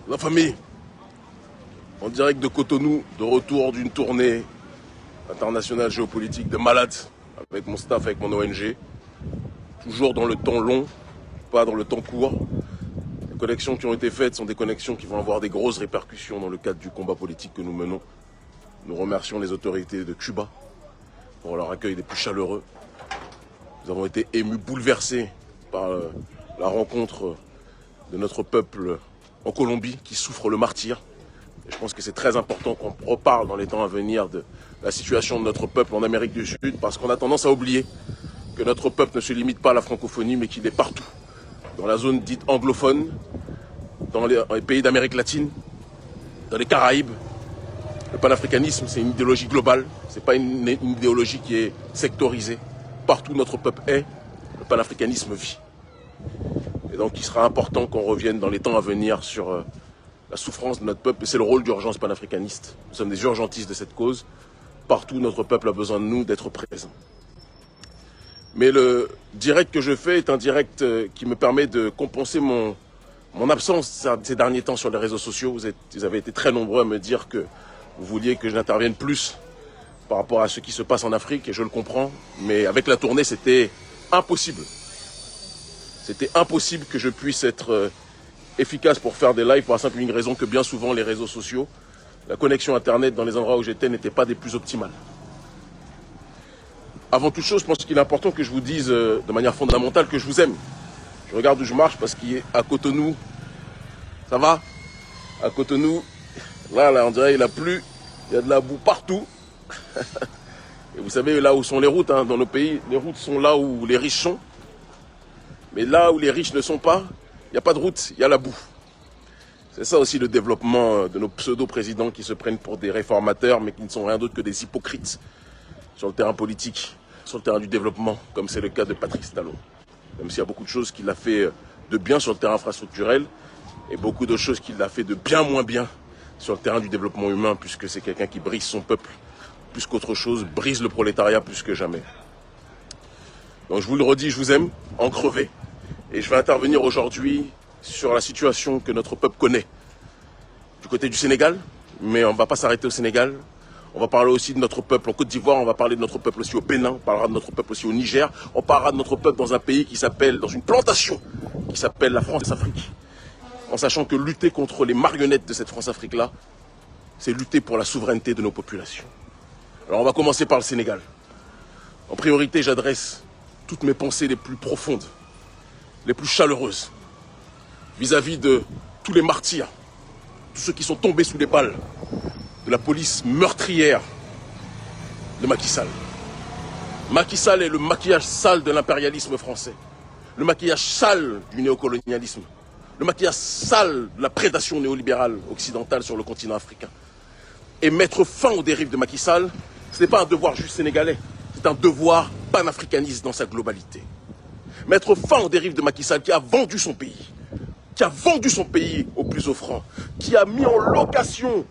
La famille, en direct de Cotonou, de retour d'une tournée internationale géopolitique de malade, avec mon staff, avec mon ONG, toujours dans le temps long, pas dans le temps court. Les connexions qui ont été faites sont des connexions qui vont avoir des grosses répercussions dans le cadre du combat politique que nous menons. Nous remercions les autorités de Cuba pour leur accueil des plus chaleureux. Nous avons été émus, bouleversés par la rencontre de notre peuple en Colombie qui souffre le martyre. Et je pense que c'est très important qu'on reparle dans les temps à venir de la situation de notre peuple en Amérique du Sud, parce qu'on a tendance à oublier que notre peuple ne se limite pas à la francophonie, mais qu'il est partout. Dans la zone dite anglophone, dans les pays d'Amérique latine, dans les Caraïbes. Le panafricanisme, c'est une idéologie globale, ce n'est pas une idéologie qui est sectorisée. Partout où notre peuple est, le panafricanisme vit. Et donc il sera important qu'on revienne dans les temps à venir sur la souffrance de notre peuple. Et c'est le rôle d'urgence panafricaniste. Nous sommes des urgentistes de cette cause. Partout où notre peuple a besoin de nous, d'être présent. Mais le direct que je fais est un direct qui me permet de compenser mon absence ces derniers temps sur les réseaux sociaux. Vous avez été très nombreux à me dire que vous vouliez que je n'intervienne plus par rapport à ce qui se passe en Afrique, et je le comprends. Mais avec la tournée, c'était impossible. C'était impossible que je puisse être efficace pour faire des lives pour la simple et unique raison que bien souvent les réseaux sociaux, la connexion internet dans les endroits où j'étais n'était pas des plus optimales. Avant toute chose, je pense qu'il est important que je vous dise de manière fondamentale que je vous aime. Je regarde où je marche parce qu'à Cotonou, ça va? À Cotonou, là, on dirait qu'il a plu, il y a de la boue partout. Et vous savez là où sont les routes, hein, dans nos pays, les routes sont là où les riches sont. Mais là où les riches ne sont pas, il n'y a pas de route, il y a la boue. C'est ça aussi le développement de nos pseudo-présidents qui se prennent pour des réformateurs, mais qui ne sont rien d'autre que des hypocrites sur le terrain politique, sur le terrain du développement, comme c'est le cas de Patrice Talon. Même s'il y a beaucoup de choses qu'il a fait de bien sur le terrain infrastructurel, et beaucoup d'autres choses qu'il a fait de bien moins bien sur le terrain du développement humain, puisque c'est quelqu'un qui brise son peuple plus qu'autre chose, brise le prolétariat plus que jamais. Donc je vous le redis, je vous aime, en crevé. Et je vais intervenir aujourd'hui sur la situation que notre peuple connaît. Du côté du Sénégal, mais on ne va pas s'arrêter au Sénégal. On va parler aussi de notre peuple en Côte d'Ivoire, on va parler de notre peuple aussi au Bénin, on parlera de notre peuple aussi au Niger, on parlera de notre peuple dans un pays qui s'appelle, dans une plantation qui s'appelle la France-Afrique. En sachant que lutter contre les marionnettes de cette France-Afrique-là, c'est lutter pour la souveraineté de nos populations. Alors on va commencer par le Sénégal. En priorité, j'adresse toutes mes pensées les plus profondes, les plus chaleureuses, vis-à-vis de tous les martyrs, tous ceux qui sont tombés sous les balles de la police meurtrière de Macky Sall. Macky Sall est le maquillage sale de l'impérialisme français, le maquillage sale du néocolonialisme, le maquillage sale de la prédation néolibérale occidentale sur le continent africain. Et mettre fin aux dérives de Macky Sall, ce n'est pas un devoir juste sénégalais, c'est un devoir panafricaniste dans sa globalité. Mettre fin aux dérives de Macky Sall qui a vendu son pays aux plus offrants, qui a mis en location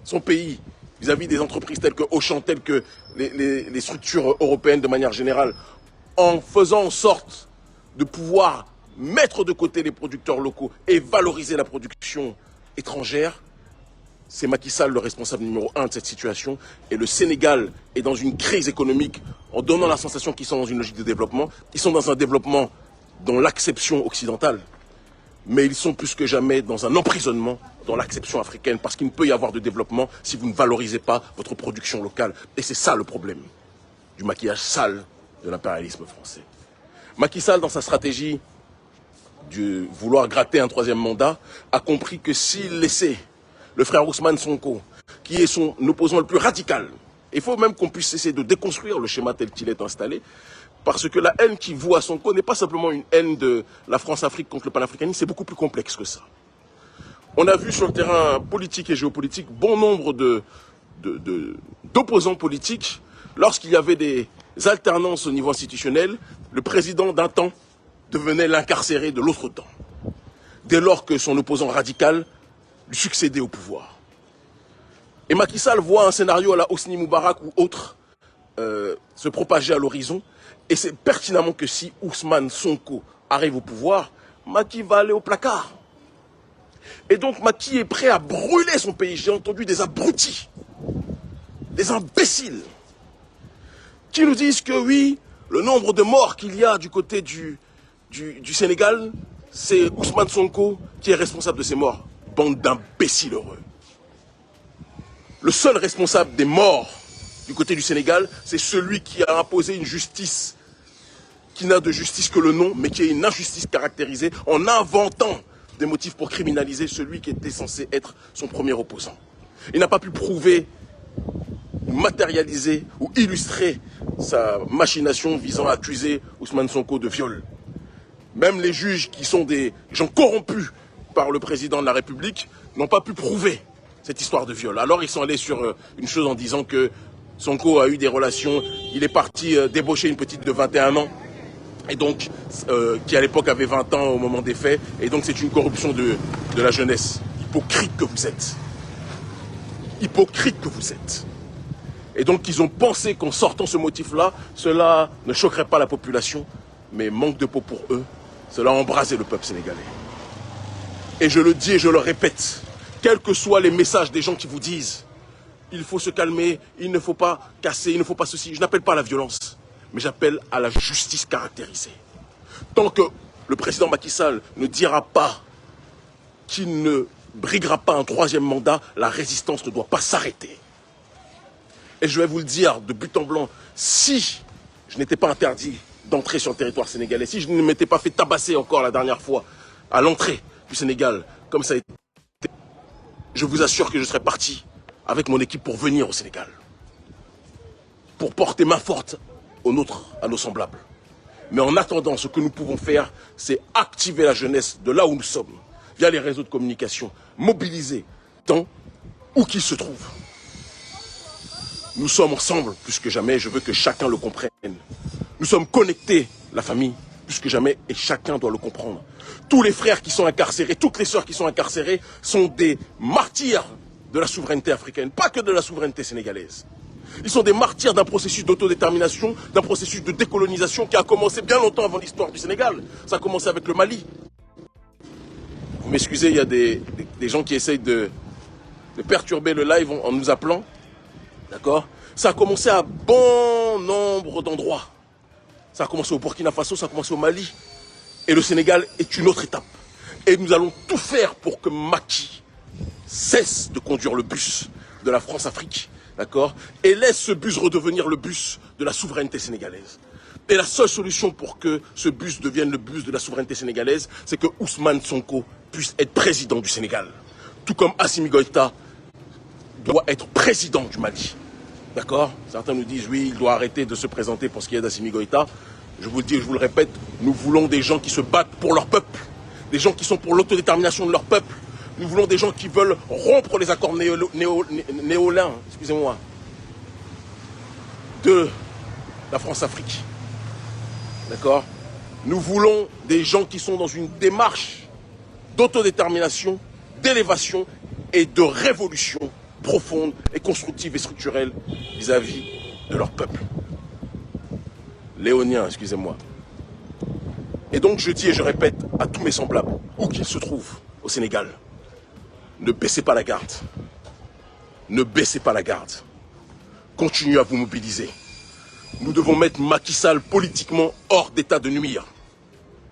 son pays vis-à-vis des entreprises telles que Auchan, telles que les structures européennes de manière générale, en faisant en sorte de pouvoir mettre de côté les producteurs locaux et valoriser la production étrangère. C'est Macky Sall le responsable numéro 1 de cette situation. Et le Sénégal est dans une crise économique en donnant la sensation qu'ils sont dans une logique de développement. Ils sont dans un développement dans l'acception occidentale. Mais ils sont plus que jamais dans un emprisonnement dans l'acception africaine, parce qu'il ne peut y avoir de développement si vous ne valorisez pas votre production locale. Et c'est ça le problème du maquillage sale de l'impérialisme français. Macky Sall, dans sa stratégie de vouloir gratter un troisième mandat, a compris que s'il laissait le frère Ousmane Sonko, qui est son opposant le plus radical, il faut même qu'on puisse essayer de déconstruire le schéma tel qu'il est installé, parce que la haine qu'il voue à Sonko n'est pas simplement une haine de la France-Afrique contre le panafricanisme, c'est beaucoup plus complexe que ça. On a vu sur le terrain politique et géopolitique bon nombre d'opposants politiques. Lorsqu'il y avait des alternances au niveau institutionnel, le président d'un temps devenait l'incarcéré de l'autre temps, dès lors que son opposant radical lui succédait au pouvoir. Et Macky Sall voit un scénario à la Hosni Moubarak ou autre se propager à l'horizon, et c'est pertinemment que si Ousmane Sonko arrive au pouvoir, Macky va aller au placard. Et donc Macky est prêt à brûler son pays. J'ai entendu des abrutis, des imbéciles, qui nous disent que oui, le nombre de morts qu'il y a du côté du Sénégal, c'est Ousmane Sonko qui est responsable de ces morts. Bande d'imbéciles heureux. Le seul responsable des morts du côté du Sénégal, c'est celui qui a imposé une justice qui n'a de justice que le nom, mais qui est une injustice caractérisée en inventant des motifs pour criminaliser celui qui était censé être son premier opposant. Il n'a pas pu prouver, matérialiser ou illustrer sa machination visant à accuser Ousmane Sonko de viol. Même les juges qui sont des gens corrompus par le président de la République n'ont pas pu prouver cette histoire de viol. Alors ils sont allés sur une chose en disant que Sonko a eu des relations, il est parti débaucher une petite de 21 ans, et donc qui à l'époque avait 20 ans au moment des faits, et donc c'est une corruption de la jeunesse. Hypocrite que vous êtes. Hypocrite que vous êtes. Et donc ils ont pensé qu'en sortant ce motif-là, cela ne choquerait pas la population, mais manque de peau pour eux, cela a embrasé le peuple sénégalais. Et je le dis et je le répète, quels que soient les messages des gens qui vous disent il faut se calmer, il ne faut pas casser, il ne faut pas ceci, je n'appelle pas à la violence, mais j'appelle à la justice caractérisée. Tant que le président Macky Sall ne dira pas qu'il ne briguera pas un troisième mandat, la résistance ne doit pas s'arrêter. Et je vais vous le dire de but en blanc, si je n'étais pas interdit d'entrer sur le territoire sénégalais, si je ne m'étais pas fait tabasser encore la dernière fois à l'entrée du Sénégal, comme ça a été, je vous assure que je serais parti avec mon équipe pour venir au Sénégal, pour porter main forte aux nôtres, à nos semblables. Mais en attendant, ce que nous pouvons faire, c'est activer la jeunesse de là où nous sommes, via les réseaux de communication, mobiliser tant où qu'ils se trouvent. Nous sommes ensemble plus que jamais, je veux que chacun le comprenne. Nous sommes connectés, la famille, plus que jamais, et chacun doit le comprendre. Tous les frères qui sont incarcérés, toutes les sœurs qui sont incarcérées sont des martyrs de la souveraineté africaine, pas que de la souveraineté sénégalaise. Ils sont des martyrs d'un processus d'autodétermination, d'un processus de décolonisation qui a commencé bien longtemps avant l'histoire du Sénégal. Ça a commencé avec le Mali. Vous m'excusez, il y a des gens qui essayent de perturber le live en nous appelant. D'accord? Ça a commencé à bon nombre d'endroits. Ça a commencé au Burkina Faso, ça a commencé au Mali. Et le Sénégal est une autre étape. Et nous allons tout faire pour que Macky cesse de conduire le bus de la France-Afrique, d'accord, et laisse ce bus redevenir le bus de la souveraineté sénégalaise. Et la seule solution pour que ce bus devienne le bus de la souveraineté sénégalaise, c'est que Ousmane Sonko puisse être président du Sénégal. Tout comme Assimi Goïta doit être président du Mali. D'accord? Certains nous disent, oui, il doit arrêter de se présenter pour ce qui est d'Assimi Goïta. Je vous le dis et je vous le répète, nous voulons des gens qui se battent pour leur peuple, des gens qui sont pour l'autodétermination de leur peuple. Nous voulons des gens qui veulent rompre les accords néolins, excusez-moi, de la France-Afrique. D'accord? Nous voulons des gens qui sont dans une démarche d'autodétermination, d'élévation et de révolution profonde et constructive et structurelle vis-à-vis de leur peuple. Léonien, excusez-moi. Et donc je dis et je répète à tous mes semblables, où qu'ils se trouvent au Sénégal, ne baissez pas la garde. Ne baissez pas la garde. Continuez à vous mobiliser. Nous devons mettre Macky Sall politiquement hors d'état de nuire.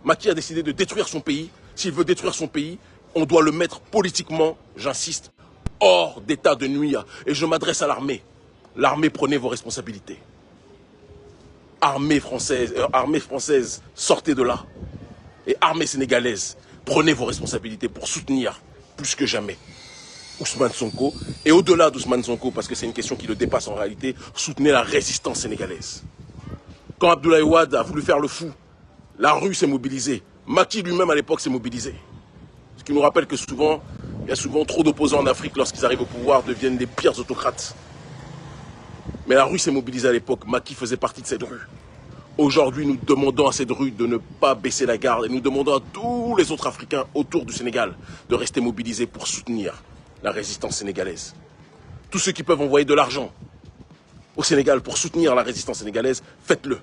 Macky a décidé de détruire son pays. S'il veut détruire son pays, on doit le mettre politiquement, j'insiste, hors d'état de nuire. Et je m'adresse à l'armée. L'armée, prenez vos responsabilités. Armée française, sortez de là. Et armée sénégalaise, prenez vos responsabilités pour soutenir plus que jamais Ousmane Sonko. Et au-delà d'Ousmane Sonko, parce que c'est une question qui le dépasse en réalité, soutenez la résistance sénégalaise. Quand Abdoulaye Wade a voulu faire le fou, la rue s'est mobilisée. Macky lui-même à l'époque s'est mobilisé. Ce qui nous rappelle que souvent, il y a souvent trop d'opposants en Afrique lorsqu'ils arrivent au pouvoir, deviennent les pires autocrates. Mais la rue s'est mobilisée à l'époque, Macky faisait partie de cette rue. Aujourd'hui, nous demandons à cette rue de ne pas baisser la garde et nous demandons à tous les autres Africains autour du Sénégal de rester mobilisés pour soutenir la résistance sénégalaise. Tous ceux qui peuvent envoyer de l'argent au Sénégal pour soutenir la résistance sénégalaise, faites-le.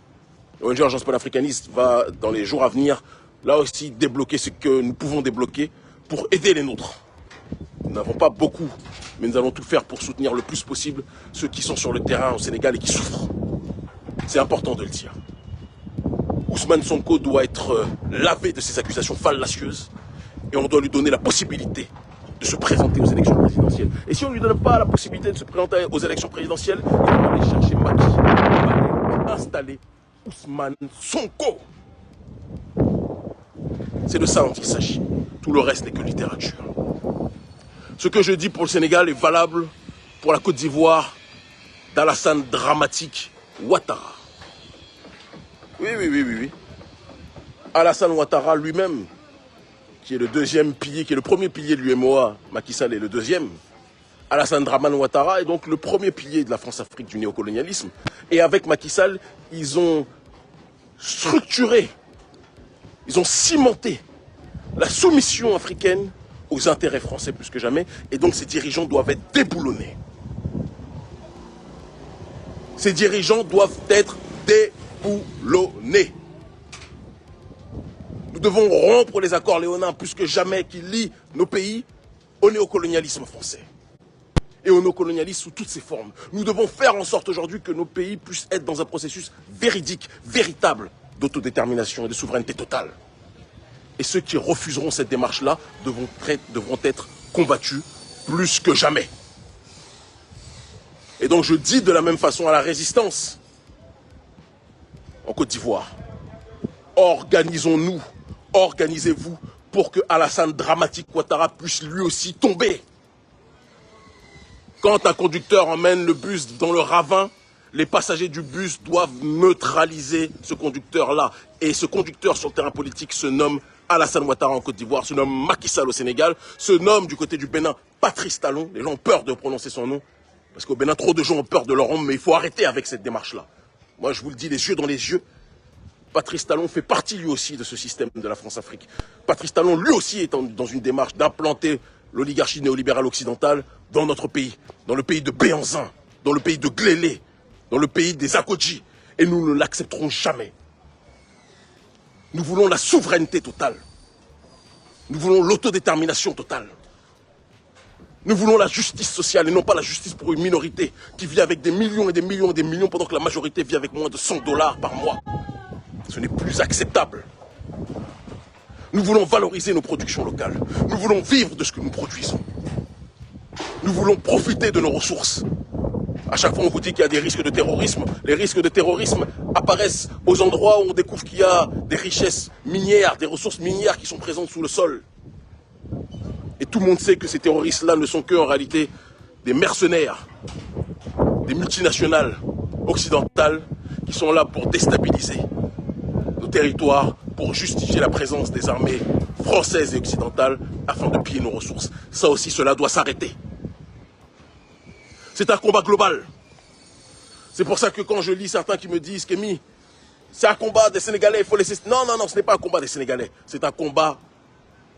L'ONG Agence panafricaniste va, dans les jours à venir, là aussi débloquer ce que nous pouvons débloquer pour aider les nôtres. Nous n'avons pas beaucoup, mais nous allons tout faire pour soutenir le plus possible ceux qui sont sur le terrain au Sénégal et qui souffrent. C'est important de le dire. Ousmane Sonko doit être lavé de ses accusations fallacieuses et on doit lui donner la possibilité de se présenter aux élections présidentielles. Et si on ne lui donne pas la possibilité de se présenter aux élections présidentielles, il va aller chercher Macky, il va aller installer Ousmane Sonko. C'est de ça dont il s'agit. Tout le reste n'est que littérature. Ce que je dis pour le Sénégal est valable pour la Côte d'Ivoire d'Alassane Dramatique Ouattara. Oui. Alassane Ouattara lui-même, qui est le deuxième pilier, qui est le premier pilier de l'UMOA, Macky Sall est le deuxième. Alassane Dramane Ouattara est donc le premier pilier de la France-Afrique du néocolonialisme. Et avec Macky Sall, ils ont structuré, ils ont cimenté la soumission africaine aux intérêts français plus que jamais. Et donc ces dirigeants doivent être déboulonnés. Ces dirigeants doivent être déboulonnés. Nous devons rompre les accords léonins plus que jamais qui lient nos pays au néocolonialisme français et au néocolonialisme sous toutes ses formes. Nous devons faire en sorte aujourd'hui que nos pays puissent être dans un processus véridique, véritable d'autodétermination et de souveraineté totale. Et ceux qui refuseront cette démarche-là devront être combattus plus que jamais. Et donc je dis de la même façon à la résistance en Côte d'Ivoire, organisons-nous, organisez-vous pour que Alassane Dramatique Ouattara puisse lui aussi tomber. Quand un conducteur emmène le bus dans le ravin, les passagers du bus doivent neutraliser ce conducteur-là. Et ce conducteur sur le terrain politique se nomme Alassane Ouattara en Côte d'Ivoire, se nomme Macky Sall au Sénégal, se nomme du côté du Bénin Patrice Talon. Les gens ont peur de prononcer son nom, parce qu'au Bénin, trop de gens ont peur de leur nom, mais il faut arrêter avec cette démarche-là. Moi, je vous le dis, les yeux dans les yeux, Patrice Talon fait partie lui aussi de ce système de la France-Afrique. Patrice Talon, lui aussi, est dans une démarche d'implanter l'oligarchie néolibérale occidentale dans notre pays, dans le pays de Béhanzin, dans le pays de Glélé, dans le pays des Akodji. Et nous ne l'accepterons jamais. Nous voulons la souveraineté totale. Nous voulons l'autodétermination totale. Nous voulons la justice sociale et non pas la justice pour une minorité qui vit avec des millions et des millions et des millions pendant que la majorité vit avec moins de $100 par mois. Ce n'est plus acceptable. Nous voulons valoriser nos productions locales. Nous voulons vivre de ce que nous produisons. Nous voulons profiter de nos ressources. À chaque fois, on vous dit qu'il y a des risques de terrorisme. Les risques de terrorisme apparaissent aux endroits où on découvre qu'il y a des richesses minières, des ressources minières qui sont présentes sous le sol. Et tout le monde sait que ces terroristes-là ne sont que, en réalité, des mercenaires, des multinationales occidentales qui sont là pour déstabiliser nos territoires, pour justifier la présence des armées françaises et occidentales afin de piller nos ressources. Ça aussi, cela doit s'arrêter. C'est un combat global. C'est pour ça que quand je lis certains qui me disent Kémy, c'est un combat des Sénégalais, il faut laisser... Non, ce n'est pas un combat des Sénégalais. C'est un combat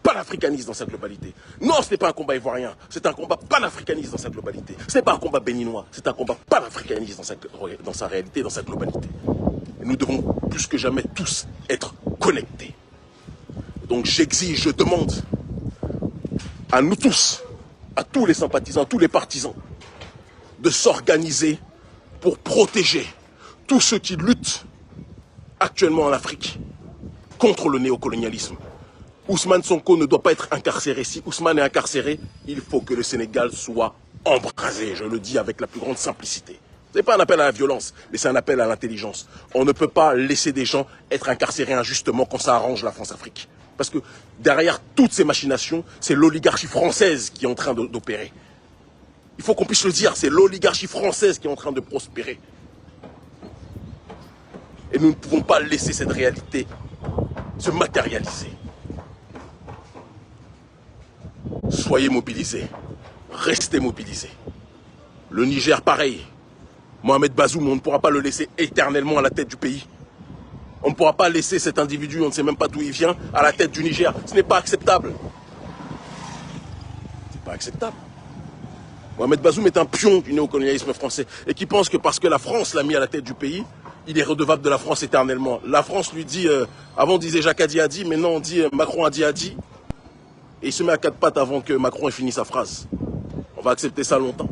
panafricaniste dans sa globalité. Non, ce n'est pas un combat ivoirien. C'est un combat panafricaniste dans sa globalité. Ce n'est pas un combat béninois. C'est un combat panafricaniste dans sa réalité, dans sa globalité. Et nous devons plus que jamais tous être connectés. Donc j'exige, je demande à nous tous, à tous les sympathisants, à tous les partisans, de s'organiser pour protéger tous ceux qui luttent actuellement en Afrique contre le néocolonialisme. Ousmane Sonko ne doit pas être incarcéré. Si Ousmane est incarcéré, il faut que le Sénégal soit embrasé. Je le dis avec la plus grande simplicité. Ce n'est pas un appel à la violence, mais c'est un appel à l'intelligence. On ne peut pas laisser des gens être incarcérés injustement quand ça arrange la France-Afrique. Parce que derrière toutes ces machinations, c'est l'oligarchie française qui est en train d'opérer. Il faut qu'on puisse le dire, c'est l'oligarchie française qui est en train de prospérer. Et nous ne pouvons pas laisser cette réalité se matérialiser. Soyez mobilisés, restez mobilisés. Le Niger, pareil. Mohamed Bazoum, on ne pourra pas le laisser éternellement à la tête du pays. On ne pourra pas laisser cet individu, on ne sait même pas d'où il vient, à la tête du Niger. Ce n'est pas acceptable. C'est pas acceptable. Mohamed Bazoum est un pion du néocolonialisme français et qui pense que parce que la France l'a mis à la tête du pays, il est redevable de la France éternellement. La France lui dit, avant on disait Jacques a dit, mais non on dit Macron a dit. Et il se met à quatre pattes avant que Macron ait fini sa phrase. On va accepter ça longtemps?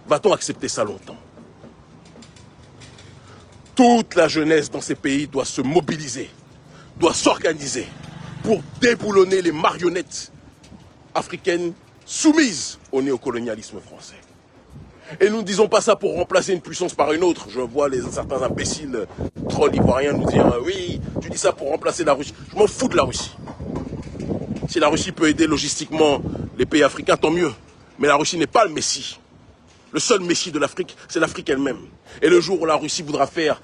Va-t-on accepter ça longtemps? Toute la jeunesse dans ces pays doit se mobiliser, doit s'organiser pour déboulonner les marionnettes africaines soumises au néocolonialisme français. Et nous ne disons pas ça pour remplacer une puissance par une autre. Je vois certains imbéciles trolls ivoiriens nous dire « Oui, tu dis ça pour remplacer la Russie. » Je m'en fous de la Russie. Si la Russie peut aider logistiquement les pays africains, tant mieux. Mais la Russie n'est pas le Messie. Le seul Messie de l'Afrique, c'est l'Afrique elle-même. Et le jour où la Russie voudra faire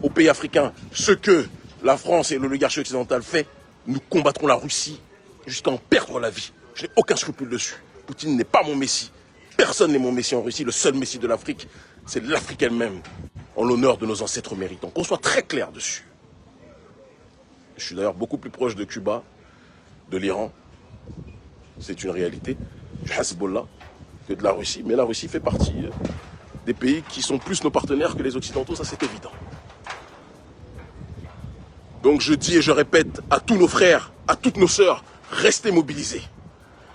aux pays africains ce que la France et l'oligarchie occidentale fait, nous combattrons la Russie jusqu'à en perdre la vie. Je n'ai aucun scrupule dessus. Poutine n'est pas mon Messie. Personne n'est mon Messie en Russie. Le seul Messie de l'Afrique, c'est l'Afrique elle-même, en l'honneur de nos ancêtres méritants. Qu'on soit très clair dessus. Je suis d'ailleurs beaucoup plus proche de Cuba, de l'Iran. C'est une réalité. Du Hezbollah que de la Russie. Mais la Russie fait partie des pays qui sont plus nos partenaires que les Occidentaux, ça c'est évident. Donc je dis et je répète à tous nos frères, à toutes nos sœurs, restez mobilisés.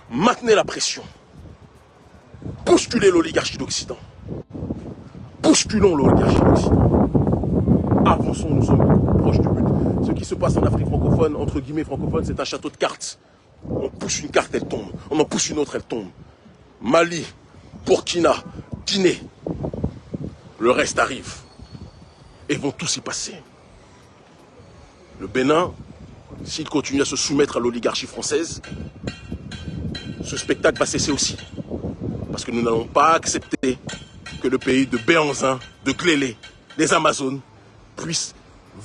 Maintenez la pression. Bousculez l'oligarchie d'Occident. Bousculons l'oligarchie d'Occident. Avançons, nous sommes beaucoup plus proches du but. Ce qui se passe en Afrique francophone, entre guillemets francophone, c'est un château de cartes. On pousse une carte, elle tombe. On en pousse une autre, elle tombe. Mali, Burkina, Guinée. Le reste arrive. Et vont tous y passer. Le Bénin, s'il continue à se soumettre à l'oligarchie française, ce spectacle va cesser aussi. Parce que nous n'allons pas accepter que le pays de Béhanzin, de Glélé, des Amazones, puisse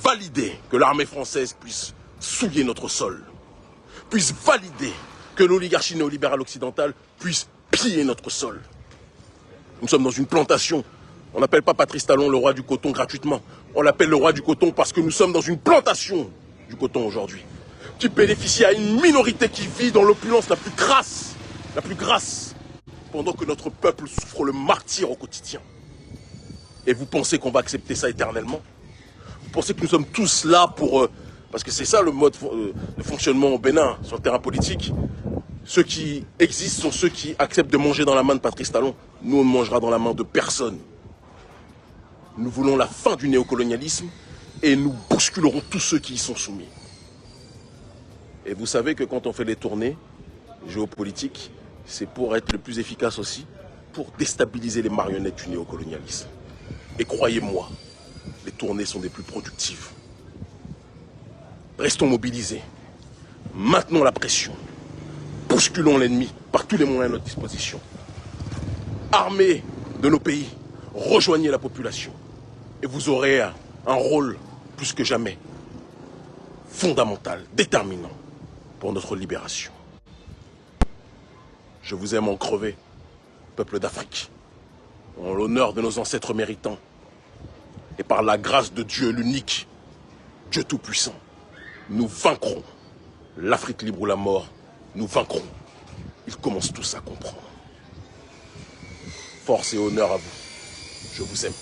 valider que l'armée française puisse souiller notre sol. Puisse valider que l'oligarchie néolibérale occidentale puisse piller notre sol. Nous sommes dans une plantation. On n'appelle pas Patrice Talon le roi du coton gratuitement. On l'appelle le roi du coton parce que nous sommes dans une plantation du coton aujourd'hui, qui bénéficie à une minorité qui vit dans l'opulence la plus grasse, pendant que notre peuple souffre le martyre au quotidien. Et vous pensez qu'on va accepter ça éternellement? Vous pensez que nous sommes tous là pour... parce que c'est ça le mode de fonctionnement au Bénin, sur le terrain politique. Ceux qui existent sont ceux qui acceptent de manger dans la main de Patrice Talon. Nous, on ne mangera dans la main de personne. Nous voulons la fin du néocolonialisme et nous bousculerons tous ceux qui y sont soumis. Et vous savez que quand on fait des tournées géopolitiques, c'est pour être le plus efficace aussi, pour déstabiliser les marionnettes du néocolonialisme. Et croyez-moi, les tournées sont des plus productives. Restons mobilisés. Maintenons la pression. Bousculons l'ennemi par tous les moyens à notre disposition. Armés de nos pays, rejoignez la population. Et vous aurez un rôle plus que jamais fondamental, déterminant pour notre libération. Je vous aime en crever, peuple d'Afrique, en l'honneur de nos ancêtres méritants, et par la grâce de Dieu l'unique, Dieu tout-puissant, nous vaincrons. L'Afrique libre ou la mort, nous vaincrons. Ils commencent tous à comprendre. Force et honneur à vous. Je vous aime.